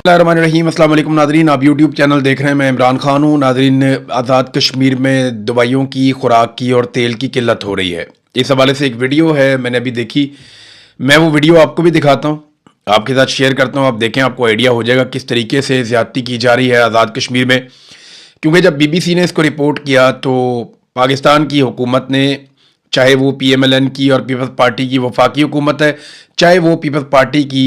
बिस्मिल्लाहिर्रहमानिर्रहीम। अस्सलाम वालेकुम नाज़रीन, आप यूट्यूब चैनल देख रहे हैं। मैं इमरान खान हूँ। नाज़रीन, आज़ाद कश्मीर में दवाइयों की, खुराक की और तेल की किल्लत हो रही है। इस हवाले से एक वीडियो है, मैंने अभी देखी। मैं वो वीडियो आपको भी दिखाता हूँ, आपके साथ शेयर करता हूँ। आप देखें, आपको आइडिया हो जाएगा किस तरीके से ज़्यादती की जा रही है आज़ाद कश्मीर में। क्योंकि जब BBC ने इसको रिपोर्ट किया तो पाकिस्तान की हुकूमत ने, चाहे वो PMLN की और पीपल्स पार्टी की वफाकी हुकूमत है, चाहे वो पीपल्स पार्टी की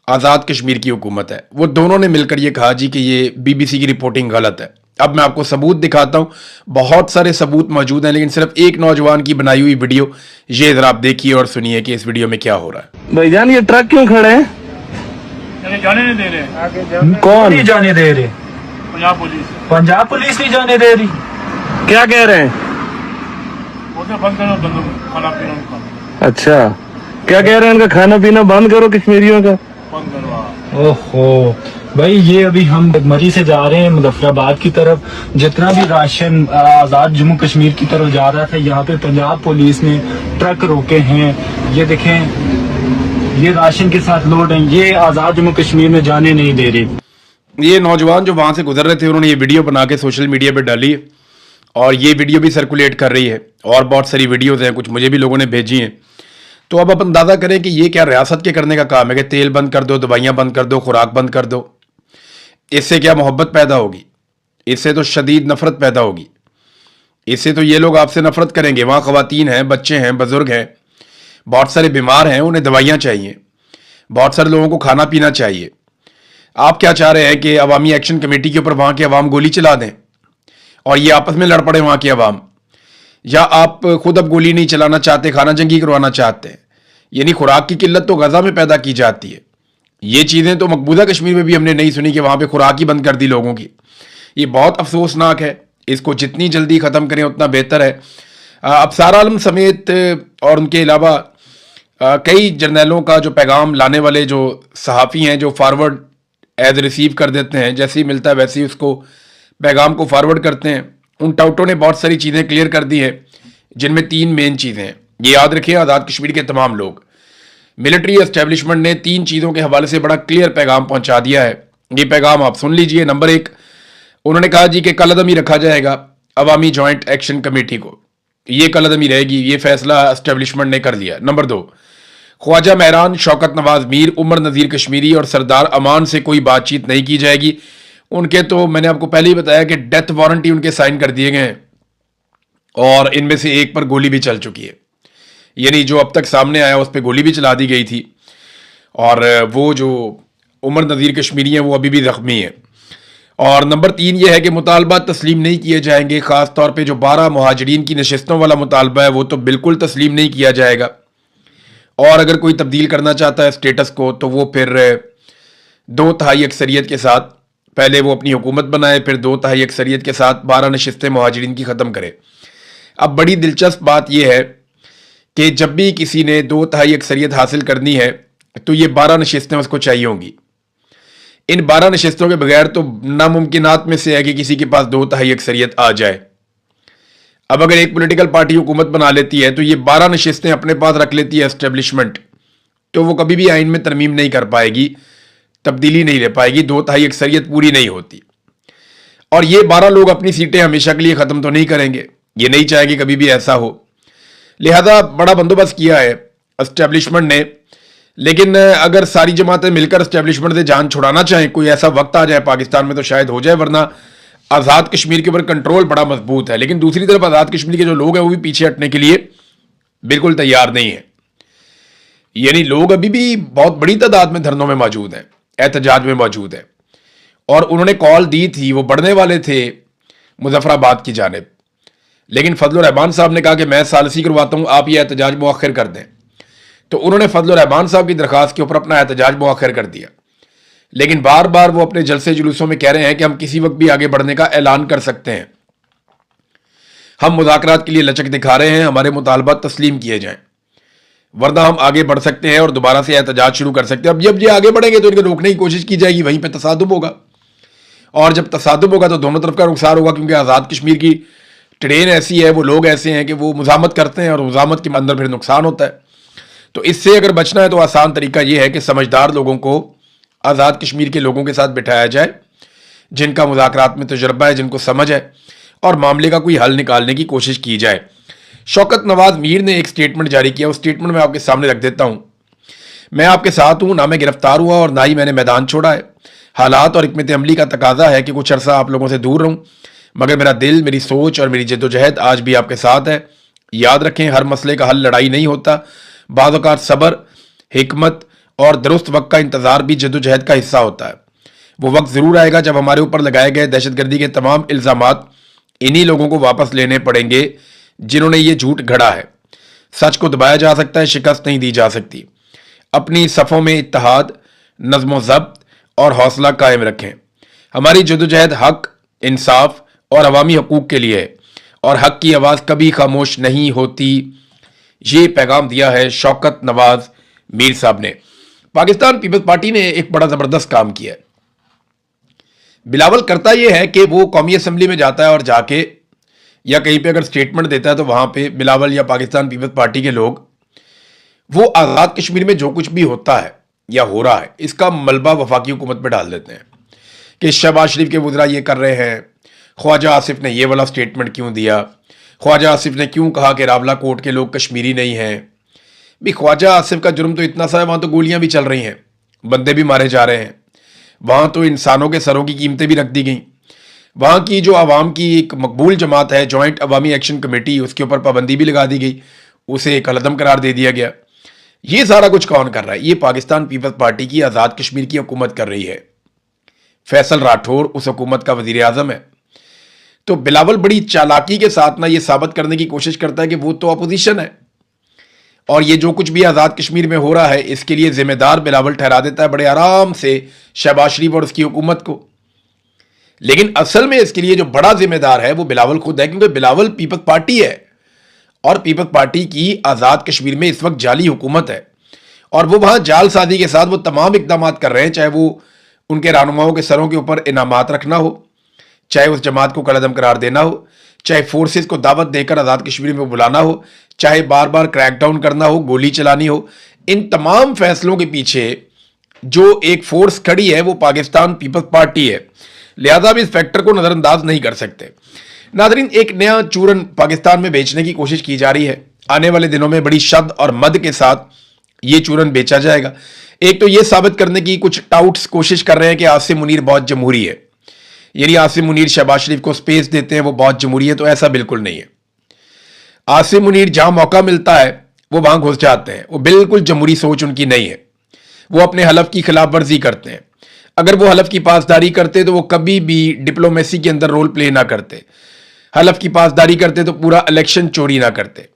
आज़ाद कश्मीर की हुकूमत है, वो दोनों ने मिलकर ये कहा जी कि ये BBC की रिपोर्टिंग गलत है। अब मैं आपको सबूत दिखाता हूँ, बहुत सारे सबूत मौजूद हैं, लेकिन सिर्फ एक नौजवान की बनाई हुई वीडियो, ये ज़रा आप देखिए और सुनिए कि इस वीडियो में क्या हो रहा है। भाईजान, ये ट्रक क्यों खड़े हैं? जाने नहीं दे रहे। कौन नहीं जाने दे रहे? पंजाब पुलिस। पंजाब पुलिस नहीं जाने दे रही। क्या कह रहे हैं? बंद करो खाना पीना। अच्छा, क्या कह रहे हैं? इनका खाना पीना बंद करो, कश्मीरियों का बंद करो। ओहो भाई, ये अभी हम मरी से जा रहे हैं मुजफ्फराबाद की तरफ। जितना भी राशन आजाद जम्मू कश्मीर की तरफ जा रहा था, यहाँ पे पंजाब पुलिस ने ट्रक रोके हैं। ये देखें, ये राशन के साथ लोड है। ये आजाद जम्मू कश्मीर में जाने नहीं दे रही। ये नौजवान जो वहाँ से गुजर रहे थे, उन्होंने ये वीडियो बना के सोशल मीडिया पर डाली है और ये वीडियो भी सर्कुलेट कर रही है। और बहुत सारी वीडियोज़ हैं, कुछ मुझे भी लोगों ने भेजी हैं। तो अब आप अंदाज़ा करें कि ये क्या रियासत के करने का काम है कि तेल बंद कर दो, दवाइयाँ बंद कर दो, खुराक बंद कर दो। इससे क्या मोहब्बत पैदा होगी? इससे तो शदीद नफ़रत पैदा होगी। इससे तो ये लोग आपसे नफ़रत करेंगे। वहाँ ख़वातीन हैं, बच्चे हैं, बुज़ुर्ग हैं, बहुत सारे बीमार हैं, उन्हें दवाइयाँ चाहिए, बहुत सारे लोगों को खाना पीना चाहिए। आप क्या चाह रहे हैं कि अवामी एक्शन कमेटी के ऊपर वहाँ के अवाम गोली चला दें और ये आपस में लड़ पड़े वहाँ के अवाम? या आप खुद अब गोली नहीं चलाना चाहते, खाना जंगी करवाना चाहते हैं? यानी खुराक की किल्लत तो गज़ा में पैदा की जाती है। ये चीज़ें तो मकबूजा कश्मीर में भी हमने नहीं सुनी कि वहाँ पे खुराक ही बंद कर दी लोगों की। ये बहुत अफसोसनाक है। इसको जितनी जल्दी ख़त्म करें उतना बेहतर है। अफसार आलम समेत और उनके अलावा कई जर्नलों का जो पैगाम लाने वाले जो सहाफ़ी हैं, जो फारवर्ड एज रिसीव कर देते हैं, जैसे ही मिलता है वैसे ही उसको पैगाम को फारवर्ड करते हैं। उन टाउटों ने बहुत सारी चीज़ें क्लियर कर दी हैं, जिनमें 3 मेन चीज़ें हैं। ये याद रखें, आज़ाद कश्मीर के तमाम लोग, मिलिट्री एस्टेब्लिशमेंट ने 3 चीज़ों के हवाले से बड़ा क्लियर पैगाम पहुंचा दिया है। ये पैगाम आप सुन लीजिए। नंबर 1, उन्होंने कहा जी कि कलअदमी रखा जाएगा अवामी जॉइंट एक्शन कमेटी को। ये कलअदमी रहेगी, ये फैसला एस्टेब्लिशमेंट ने कर लिया। नंबर 2, ख्वाजा महरान, शौकत नवाज मीर, उमर नज़ीर कश्मीरी और सरदार अमान से कोई बातचीत नहीं की जाएगी। उनके तो मैंने आपको पहले ही बताया कि डेथ वारंट ही उनके साइन कर दिए गए हैं और इनमें से एक पर गोली भी चल चुकी है। यानी जो अब तक सामने आया उस पर गोली भी चला दी गई थी और वो जो उमर नज़ीर कश्मीरी हैं वो अभी भी ज़ख्मी है। और नंबर 3 ये है कि मुतालबा तस्लीम नहीं किए जाएंगे। ख़ास तौर पे जो 12 मुहाजिरीन की नशिस्तों वाला मुतालबा है वो तो बिल्कुल तस्लीम नहीं किया जाएगा। और अगर कोई तब्दील करना चाहता है स्टेटस को तो वो फिर 2/3 अक्सरियत के साथ, पहले वो अपनी हुकूमत बनाए, फिर 2/3 अक्सरियत के साथ 12 नशिस्तें मुहाजिरीन की ख़त्म करे। अब बड़ी दिलचस्प बात यह है कि जब भी किसी ने 2/3 अक्सरियत हासिल करनी है तो ये 12 नशिस्तें उसको चाहिए होंगी। इन 12 नशिस्तों के बगैर तो नामुमकिनात में से है कि किसी के पास 2/3 अक्सरियत आ जाए। अब अगर एक पॉलिटिकल पार्टी हुकूमत बना लेती है तो ये 12 नशिस्तें अपने पास रख लेती है एस्टेब्लिशमेंट, तो वो कभी भी आइन में तरमीम नहीं कर पाएगी, तब्दीली नहीं ले पाएगी, 2/3 अक्सरियत पूरी नहीं होती। और ये 12 लोग अपनी सीटें हमेशा के लिए ख़त्म तो नहीं करेंगे, ये नहीं चाहेंगे कभी भी ऐसा हो। लिहाजा बड़ा बंदोबस्त किया है एस्टेब्लिशमेंट ने। लेकिन अगर सारी जमातें मिलकर एस्टेब्लिशमेंट से जान छुड़ाना चाहें, कोई ऐसा वक्त आ जाए पाकिस्तान में तो शायद हो जाए, वरना आज़ाद कश्मीर के ऊपर कंट्रोल बड़ा मजबूत है। लेकिन दूसरी तरफ आज़ाद कश्मीर के जो लोग हैं वो भी पीछे हटने के लिए बिल्कुल तैयार नहीं है। यानी लोग अभी भी बहुत बड़ी तादाद में धरनों में मौजूद हैं, एहतजाज में मौजूद हैं। और उन्होंने कॉल दी थी, वो बढ़ने वाले थे मुजफ्फराबाद की जानिब, लेकिन फजल रहमान साहब ने कहा कि मैं सालसी करवाता हूँ, आप ये एहतजाज मुअख्खर कर दें। तो उन्होंने फजल रहमान साहब की दरख्वास्त के ऊपर अपना एहतजाज मुअख्खर कर दिया। लेकिन बार बार वो अपने जलसे जुलूसों में कह रहे हैं कि हम किसी वक्त भी आगे बढ़ने का ऐलान कर सकते हैं, हम मुज़ाकरात के लिए लचक दिखा रहे हैं, हमारे मुतालबा तस्लीम किए जाएं, वरना हम आगे बढ़ सकते हैं और दोबारा से एहतजाज शुरू कर सकते हैं। अब जब ये आगे बढ़ेंगे तो इनको रोकने की कोशिश की जाएगी, वहीं पर तसादुम होगा। और जब तसादुम होगा तो दोनों तरफ का नुकसान होगा, क्योंकि आज़ाद कश्मीर की ट्रेन ऐसी है, वो लोग ऐसे हैं कि वो मुज़ामत करते हैं और मुज़ामत के अंदर फिर नुकसान होता है। तो इससे अगर बचना है तो आसान तरीका ये है कि समझदार लोगों को आज़ाद कश्मीर के लोगों के साथ बिठाया जाए जिनका मुज़ाकरात में तजुर्बा है, जिनको समझ है, और मामले का कोई हल निकालने की कोशिश की जाए। शौकत नवाज मीर ने एक स्टेटमेंट जारी किया, उस स्टेटमेंट में आपके सामने रख देता हूं। मैं आपके साथ हूं, ना मैं गिरफ्तार हुआ और ना ही मैंने मैदान छोड़ा है। हालात और हिकमत अमली का तकाजा है कि कुछ अरसा आप लोगों से दूर रहूं, मगर मेरा दिल, मेरी सोच और मेरी जद्दोजहद आज भी आपके साथ है। याद रखें, हर मसले का हल लड़ाई नहीं होता। बाज़ औक़ात सब्र, हिकमत और दुरुस्त वक्त का इंतज़ार भी जद्दोजहद का हिस्सा होता है। वो वक्त ज़रूर आएगा जब हमारे ऊपर लगाए गए दहशतगर्दी के तमाम इल्ज़ामात इन्हीं लोगों को वापस लेने पड़ेंगे जिन्होंने ये झूठ गढ़ा है। सच को दबाया जा सकता है, शिकस्त नहीं दी जा सकती। अपनी सफ़ों में इत्तेहाद, नज़्म ज़ब्त और हौसला कायम रखें। हमारी जद्दोजहद हक, इंसाफ और अवामी हकूक़ के लिए है और हक की आवाज़ कभी खामोश नहीं होती। ये पैगाम दिया है शौकत नवाज मीर साहब ने। पाकिस्तान पीपल्स पार्टी ने एक बड़ा ज़बरदस्त काम किया है। बिलावल करता यह है कि वो कौमी असम्बली में जाता है और जाके या कहीं पे अगर स्टेटमेंट देता है तो वहां पे बिलावल या पाकिस्तान पीपल्स पार्टी के लोग वो आज़ाद कश्मीर में जो कुछ भी होता है या हो रहा है इसका मलबा वफाकी हुकूमत पे डाल देते हैं कि शहबाज शरीफ के वज़रा ये कर रहे हैं, ख्वाजा आसिफ ने ये वाला स्टेटमेंट क्यों दिया, ख्वाजा आसिफ ने क्यों कहा कि रावला कोट के लोग कश्मीरी नहीं हैं। भी ख्वाजा आसिफ का जुर्म तो इतना सा है, वहाँ तो गोलियाँ भी चल रही हैं, बंदे भी मारे जा रहे हैं, वहाँ तो इंसानों के सरों की कीमतें भी रख दी गई। वहाँ की जो आवाम की एक मकबूल जमात है जॉइंट अवामी एक्शन कमेटी, उसके ऊपर पाबंदी भी लगा दी गई, उसे कलअदम करार दे दिया गया। ये सारा कुछ कौन कर रहा है? ये पाकिस्तान पीपल्स पार्टी की आज़ाद कश्मीर की हुकूमत कर रही है। फैसल राठौर उस हुकूमत का वज़ीर आज़म है। तो बिलावल बड़ी चालाकी के साथ ना ये साबित करने की कोशिश करता है कि वो तो अपोजिशन है और ये जो कुछ भी आज़ाद कश्मीर में हो रहा है इसके लिए जिम्मेदार बिलावल ठहरा देता है बड़े आराम से शहबाज शरीफ और उसकी हुकूमत को। लेकिन असल में इसके लिए जो बड़ा जिम्मेदार है वो बिलावल खुद है, क्योंकि बिलावल पीपल्स पार्टी है और पीपल्स पार्टी की आज़ाद कश्मीर में इस वक्त जाली हुकूमत है और वो वहाँ जालसाजी के साथ वो तमाम इकदाम कर रहे हैं, चाहे वो उनके रहनुमाओं के सरों के ऊपर इनामात रखना हो, चाहे उस जमात को कलअदम करार देना हो, चाहे फोर्सेस को दावत देकर आज़ाद कश्मीर में बुलाना हो, चाहे बार बार क्रैकडाउन करना हो, गोली चलानी हो। इन तमाम फैसलों के पीछे जो एक फोर्स खड़ी है वो पाकिस्तान पीपल्स पार्टी है। लिहाजा भी इस फैक्टर को नज़रअंदाज नहीं कर सकते। नादरीन, एक नया चूरन पाकिस्तान में बेचने की कोशिश की जा रही है। आने वाले दिनों में बड़ी शद और मद के साथ ये चूरन बेचा जाएगा। एक तो ये साबित करने की कुछ टाउट्स कोशिश कर रहे हैं कि आसिम मुनीर बहुत जमहूरी है, यानी आसिम मुनीर शहबाज शरीफ को स्पेस देते हैं, वो बहुत जमहूरी है। तो ऐसा बिल्कुल नहीं है। आसिम मुनीर जहां मौका मिलता है वो वहां घुस जाते हैं। वो बिल्कुल जमहूरी सोच उनकी नहीं है। वो अपने हलफ की खिलाफ वर्जी करते हैं। अगर वो हलफ की पासदारी करते तो वो कभी भी डिप्लोमेसी के अंदर रोल प्ले ना करते। हलफ की पासदारी करते तो पूरा इलेक्शन चोरी ना करते।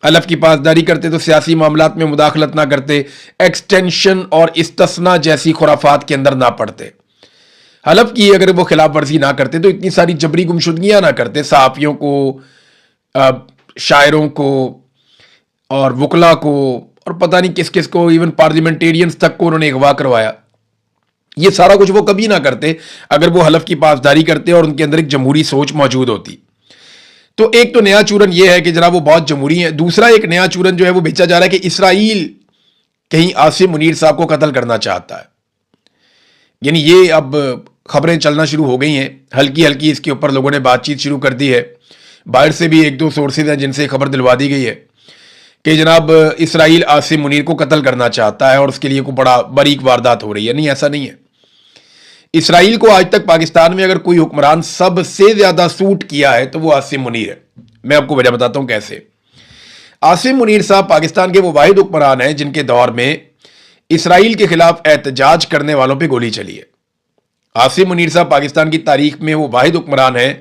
हलफ की पासदारी करते तो सियासी मामलात में मुदाखलत ना करते, एक्सटेंशन और इस्तिस्ना जैसी खुराफात के अंदर ना पड़ते। हलफ की अगर वो खिलाफ वर्जी ना करते तो इतनी सारी जबरी गुमशुदगियां ना करते, सहाफ़ियों को, शायरों को और वकला को और पता नहीं किस किस को, इवन पार्लियामेंटेरियंस तक को उन्होंने अगवा करवाया। ये सारा कुछ वो कभी ना करते अगर वो हलफ की पासदारी करते और उनके अंदर एक जमहूरी सोच मौजूद होती। तो एक तो नया चूरन ये है कि जनाब वो बहुत जमहूरी है। दूसरा एक नया चूरन जो है वो बेचा जा रहा है कि इसराइल कहीं आसिम मुनीर साहब को कत्ल करना चाहता है। यानी ये अब खबरें चलना शुरू हो गई हैं, हल्की हल्की इसके ऊपर लोगों ने बातचीत शुरू कर दी है। बाहर से भी एक दो सोर्सेज हैं जिनसे खबर दिलवा दी गई है कि जनाब इसराइल आसिम मुनीर को कत्ल करना चाहता है और उसके लिए कोई बड़ा बारीक वारदात हो रही है। नहीं, ऐसा नहीं है। इसराइल को आज तक पाकिस्तान में अगर कोई हुक्मरान सबसे ज्यादा सूट किया है तो वो आसिम मुनीर है। मैं आपको वजह बताता हूं कैसे। आसिम मुनीर साहब पाकिस्तान के वो वाहिद हुक्मरान हैं जिनके दौर में इसराइल के खिलाफ एहतजाज करने वालों पर गोली चली है। आसिम मुनीर साहब पाकिस्तान की तारीख में वो वाहिद हुक्मरान हैं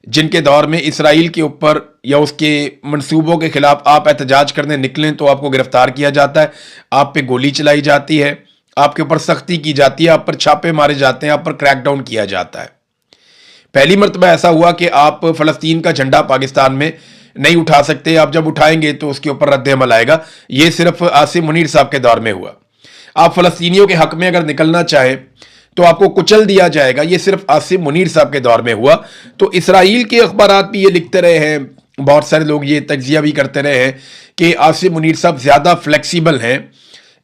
जिनके दौर में इसराइल के ऊपर या उसके मंसूबों के खिलाफ आप एहतजाज करने निकलें तो आपको गिरफ्तार किया जाता है, आप पे गोली चलाई जाती है, आपके ऊपर सख्ती की जाती है, आप पर छापे मारे जाते हैं, आप पर क्रैकडाउन किया जाता है। पहली मरतबा ऐसा हुआ कि आप फलस्तीन का झंडा पाकिस्तान में नहीं उठा सकते, आप जब उठाएंगे तो उसके ऊपर रद्द अमल आएगा। यह सिर्फ आसिम मुनीर साहब के दौर में हुआ। आप फलस्तीनियों के हक में अगर निकलना चाहें तो आपको कुचल दिया जाएगा। ये सिर्फ आसिम मुनीर साहब के दौर में हुआ। तो इसराइल के अखबारात भी ये लिखते रहे हैं, बहुत सारे लोग ये तज्जिया भी करते रहे हैं कि आसिम मुनीर साहब ज़्यादा फ्लेक्सिबल हैं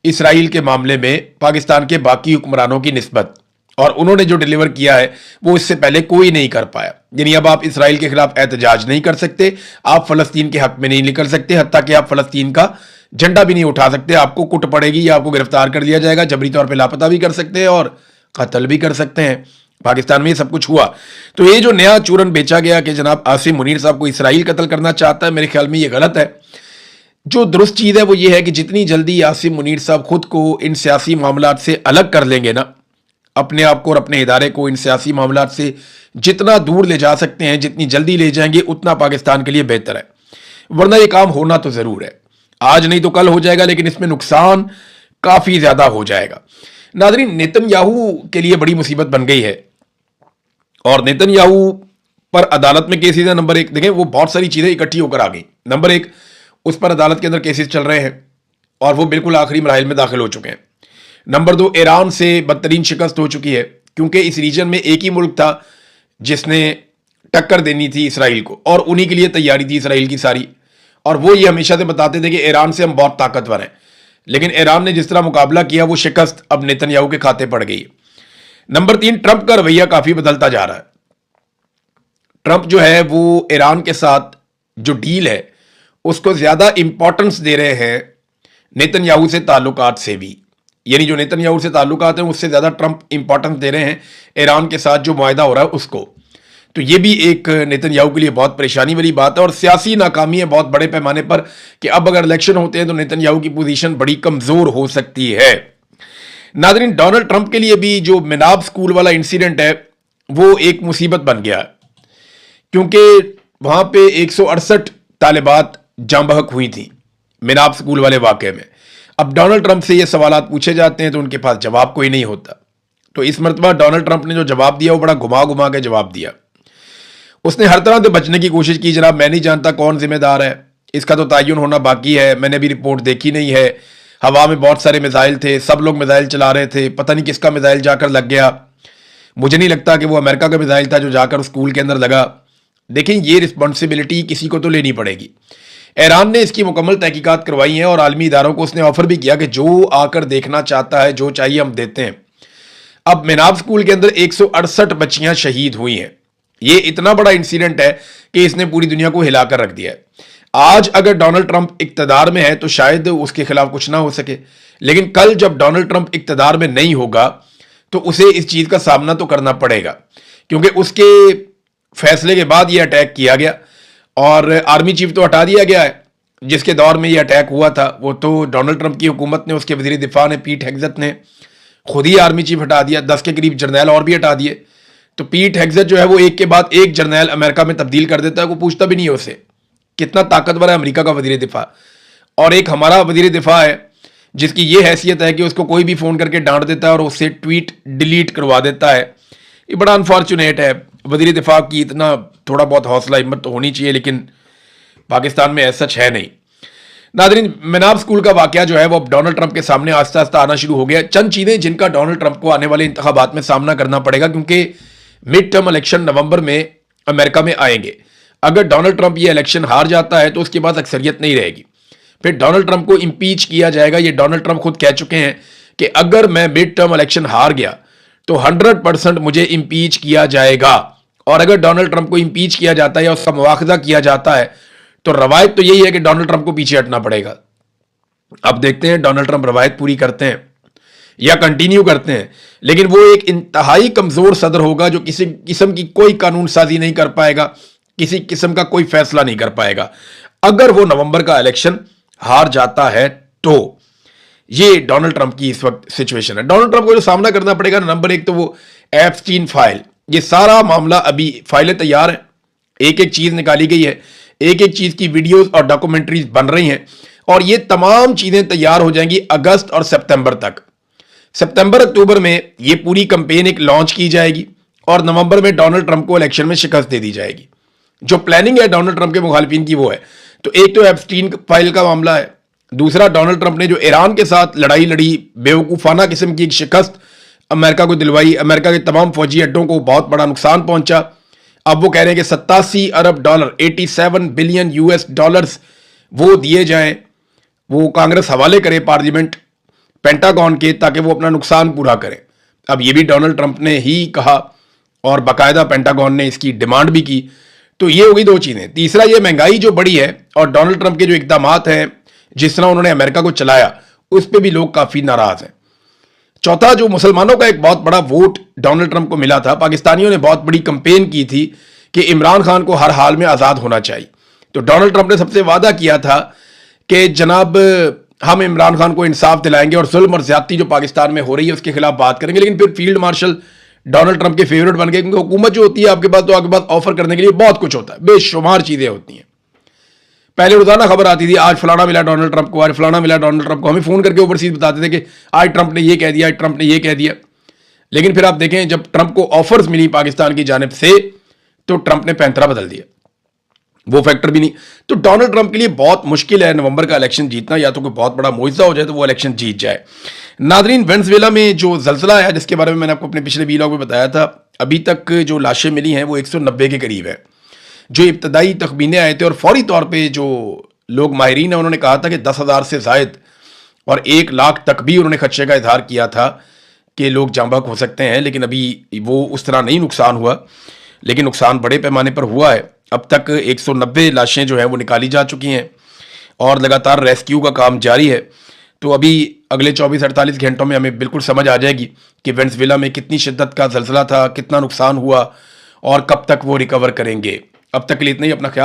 इसराइल के मामले में पाकिस्तान के बाकी हुक्मरानों की निस्बत, और उन्होंने जो डिलीवर किया है वो इससे पहले कोई नहीं कर पाया। यानी अब आप इसराइल के खिलाफ एहतजाज नहीं कर सकते, आप फलस्तीन के हक में नहीं निकल सकते, हत्ता कि आप फलस्तीन का झंडा भी नहीं उठा सकते। आपको कुट पड़ेगी या आपको गिरफ्तार कर लिया जाएगा, जबरी तौर पर लापता भी कर सकते हैं और कत्ल भी कर सकते हैं। पाकिस्तान में ये सब कुछ हुआ। तो ये जो नया चूरन बेचा गया कि जनाब आसिम मुनीर साहब को इसराइल कत्ल करना चाहता है, मेरे ख्याल में ये गलत है। जो दुरुस्त चीज़ है वो ये है कि जितनी जल्दी आसिम मुनीर साहब खुद को इन सियासी मामलात से अलग कर लेंगे ना, अपने आप को और अपने इदारे को इन सियासी मामलात से जितना दूर ले जा सकते हैं, जितनी जल्दी ले जाएंगे उतना पाकिस्तान के लिए बेहतर है। वरना ये काम होना तो ज़रूर है, आज नहीं तो कल हो जाएगा, लेकिन इसमें नुकसान काफ़ी ज़्यादा हो जाएगा। नाज़रीन, नेतन्याहू के लिए बड़ी मुसीबत बन गई है और नेतन्याहू पर अदालत में केसेस है। नंबर एक, देखें वो बहुत सारी चीज़ें इकट्ठी होकर आ गई। नंबर एक, उस पर अदालत के अंदर केसेस चल रहे हैं और वो बिल्कुल आखिरी मराहिल में दाखिल हो चुके हैं। नंबर दो, ईरान से बदतरीन शिकस्त हो चुकी है, क्योंकि इस रीजन में एक ही मुल्क था जिसने टक्कर देनी थी इसराइल को, और उन्हीं के लिए तैयारी थी इसराइल की सारी। और वो ये हमेशा से बताते थे कि ईरान से हम बहुत ताकतवर हैं, लेकिन ईरान ने जिस तरह मुकाबला किया वो शिकस्त अब नेतन्याहू के खाते पड़ गई। नंबर तीन, ट्रंप का रवैया काफी बदलता जा रहा है। ट्रंप जो है वो ईरान के साथ जो डील है उसको ज्यादा इंपॉर्टेंस दे रहे हैं नेतन्याहू से ताल्लुकात से भी। यानी जो नेतन्याहू से ताल्लुकात हैं उससे ज्यादा ट्रंप इंपॉर्टेंस दे रहे हैं ईरान के साथ जो मुआहदा हो रहा है उसको। तो ये भी एक नेतन्याहू के लिए बहुत परेशानी वाली बात है और सियासी नाकामी है बहुत बड़े पैमाने पर कि अब अगर इलेक्शन होते हैं तो नेतन्याहू की पोजीशन बड़ी कमजोर हो सकती है। नाज़रीन, डोनाल्ड ट्रंप के लिए भी जो मिनाब स्कूल वाला इंसिडेंट है वो एक मुसीबत बन गया, क्योंकि वहां पे 168 तालिबात जाँ बहक हुई थी मिनाब स्कूल वाले वाक़े में। अब डोनाल्ड ट्रंप से ये सवालात पूछे जाते हैं तो उनके पास जवाब कोई नहीं होता। तो इस मरतबा डोनाल्ड ट्रंप ने जो जवाब दिया वो बड़ा घुमा घुमा के जवाब दिया। उसने हर तरह से बचने की कोशिश की, जनाब मैं नहीं जानता कौन जिम्मेदार है, इसका तो तयन होना बाकी है, मैंने भी रिपोर्ट देखी नहीं है, हवा में बहुत सारे मिसाइल थे, सब लोग मिसाइल चला रहे थे, पता नहीं किसका मिसाइल जाकर लग गया, मुझे नहीं लगता कि वो अमेरिका का मिसाइल था जो जाकर स्कूल के अंदर लगा। देखिए, ये रिस्पॉन्सिबिलिटी किसी को तो लेनी पड़ेगी। ईरान ने इसकी मुकम्मल तहकीकात करवाई है और आलमी इदारों को उसने ऑफर भी किया कि जो आकर देखना चाहता है, जो चाहिए हम देते हैं। अब मिनाब स्कूल के अंदर 168 बच्चियां शहीद हुई हैं। ये इतना बड़ा इंसिडेंट है कि इसने पूरी दुनिया को हिलाकर रख दिया है। आज अगर डोनाल्ड ट्रंप इक्तदार में है तो शायद उसके खिलाफ कुछ ना हो सके, लेकिन कल जब डोनाल्ड ट्रंप इक्तदार में नहीं होगा तो उसे इस चीज का सामना तो करना पड़ेगा, क्योंकि उसके फैसले के बाद यह अटैक किया गया और आर्मी चीफ तो हटा दिया गया है। जिसके दौर में यह अटैक हुआ था वो तो डोनाल्ड ट्रंप की हुकूमत ने, उसके वजीर दिफा ने, पीट हेग्सेट ने खुद ही आर्मी चीफ हटा दिया, 10 के करीब जर्नैल और भी हटा दिए। तो पीट हेग्सेट जो है वो एक के बाद एक जर्नैल अमेरिका में तब्दील कर देता है, वो पूछता भी नहीं है उससे कितना ताकतवर है अमेरिका का वजीर दिफा। और एक हमारा वजीर दिफा है जिसकी ये हैसियत है कि उसको कोई भी फ़ोन करके डांट देता है और उससे ट्वीट डिलीट करवा देता है। ये बड़ा अनफॉर्चुनेट है। वजीर दिफा की इतना थोड़ा बहुत हौसला हिम्मत तो होनी चाहिए, लेकिन पाकिस्तान में ऐसा सच है नहीं। नादरीन, मिनाब स्कूल का वाकया जो है वो अब डोनाल्ड ट्रंप के सामने आस्ता आस्ता आना शुरू हो गया। चंद चीज़ें जिनका डोनाल्ड ट्रंप को आने वाले इंतखाबात में सामना करना पड़ेगा, क्योंकि मिड टर्म इलेक्शन नवंबर में अमेरिका में आएंगे। अगर डोनाल्ड ट्रंप ये इलेक्शन हार जाता है तो उसके पास अक्सरियत नहीं रहेगी, फिर डोनाल्ड ट्रंप को इम्पीच किया जाएगा। ये डोनाल्ड ट्रंप खुद कह चुके हैं कि अगर मैं मिड टर्म इलेक्शन हार गया तो 100% मुझे इम्पीच किया जाएगा। और अगर डोनाल्ड ट्रंप को इम्पीच किया जाता है या उसका मुआखजा किया जाता है तो रवायत तो यही है कि डोनाल्ड ट्रंप को पीछे हटना पड़ेगा। अब देखते हैं डोनाल्ड ट्रंप रवायत पूरी करते हैं या कंटिन्यू करते हैं, लेकिन वो एक इंतहाई कमजोर सदर होगा जो किसी किस्म की कोई कानून साजी नहीं कर पाएगा, किसी किस्म का कोई फैसला नहीं कर पाएगा अगर वो नवंबर का इलेक्शन हार जाता है। तो ये डोनाल्ड ट्रंप की इस वक्त सिचुएशन है। डोनाल्ड ट्रंप को जो सामना करना पड़ेगा, नंबर एक तो वो एप्स्टीन फाइल, ये सारा मामला, अभी फाइलें तैयार हैं, एक एक चीज निकाली गई है, एक एक चीज की वीडियोस और डॉक्यूमेंट्रीज बन रही हैं और ये तमाम चीजें तैयार हो जाएंगी अगस्त और सितंबर तक। सितंबर अक्टूबर में ये पूरी कंपेन एक लॉन्च की जाएगी और नवंबर में डोनाल्ड ट्रंप को इलेक्शन में शिकस्त दे दी जाएगी। जो प्लानिंग है डोनाल्ड ट्रंप के मुखालिफिन की वो है। तो एक तो एप्स्टीन फाइल का मामला है, दूसरा डोनाल्ड ट्रंप ने जो ईरान के साथ लड़ाई लड़ी, बेवकूफाना किस्म की एक शिकस्त अमेरिका को दिलवाई, अमेरिका के तमाम फौजी अड्डों को बहुत बड़ा नुकसान पहुंचा। अब वो कह रहे हैं कि 87 अरब डॉलर, 87 बिलियन US डॉलर्स वो दिए जाएं, वो कांग्रेस हवाले करे, पेंटागन के, ताकि वो अपना नुकसान पूरा करें। अब ये भी डोनाल्ड ट्रंप ने ही कहा और बाकायदा पेंटागन ने इसकी डिमांड भी की। तो ये हो गई दो चीज़ें। तीसरा, ये महंगाई जो बढ़ी है और डोनाल्ड ट्रंप के जो इकदाम हैं, जिस तरह उन्होंने अमेरिका को चलाया, उस पर भी लोग काफ़ी नाराज़ हैं। चौथा, जो मुसलमानों का एक बहुत बड़ा वोट डोनाल्ड ट्रंप को मिला था, पाकिस्तानियों ने बहुत बड़ी कंपेन की थी कि इमरान खान को हर हाल में आज़ाद होना चाहिए। तो डोनाल्ड ट्रंप ने सबसे वादा किया था कि जनाब हम इमरान खान को इंसाफ दिलाएंगे और जुल्म और ज्यादती जो पाकिस्तान में हो रही है उसके खिलाफ बात करेंगे। लेकिन फिर फील्ड मार्शल डोनाल्ड ट्रंप के फेवरेट बन गए, क्योंकि हुकूमत जो होती है आपके पास, तो आपके पास ऑफर करने के लिए बहुत कुछ होता है, बेशुमार चीज़ें होती हैं। पहले रोजाना खबर आती थी, आज फलाना मिला डोनाल्ड ट्रंप को, आज फलाना मिला डोनाल्ड ट्रंप को। हमें फोन करके ओवरसीज बताते थे कि आज ट्रंप ने ये कह दिया, आज ट्रंप ने ये कह दिया। लेकिन फिर आप देखें, जब ट्रंप को ऑफर्स मिली पाकिस्तान की जानिब से, तो ट्रंप ने पैंतरा बदल दिया, वो फैक्टर भी नहीं। तो डोनाल्ड ट्रंप के लिए बहुत मुश्किल है नवंबर का इलेक्शन जीतना, या तो कोई बहुत बड़ा मुआवजा हो जाए तो वो इलेक्शन जीत जाए। नादरीन, वेनेजुएला में जो जलजला है, जिसके बारे में मैंने आपको अपने पिछले वीलॉग में बताया था, अभी तक जो लाशें मिली हैं वो 190 के करीब है। जो इब्तदाई तखमीने आए थे और फौरी तौर पर जो लोग माहिरीन हैं उन्होंने कहा था कि 10,000 से जायद और 1 लाख तक भी उन्होंने खदशे का इजहार किया था कि लोग जाँ बहक हो सकते हैं। लेकिन अभी वो उस तरह नहीं नुकसान हुआ, लेकिन नुकसान बड़े पैमाने पर हुआ है। अब तक 190 लाशें जो हैं वो निकाली जा चुकी हैं और लगातार रेस्क्यू का काम जारी है। तो अभी अगले 24-48 घंटों में हमें बिल्कुल समझ आ जाएगी कि वेनेजुएला में कितनी शिद्दत का जलजला था, कितना नुकसान हुआ और कब तक वो रिकवर करेंगे। अब तक के लिए इतना ही। अपना ख्याल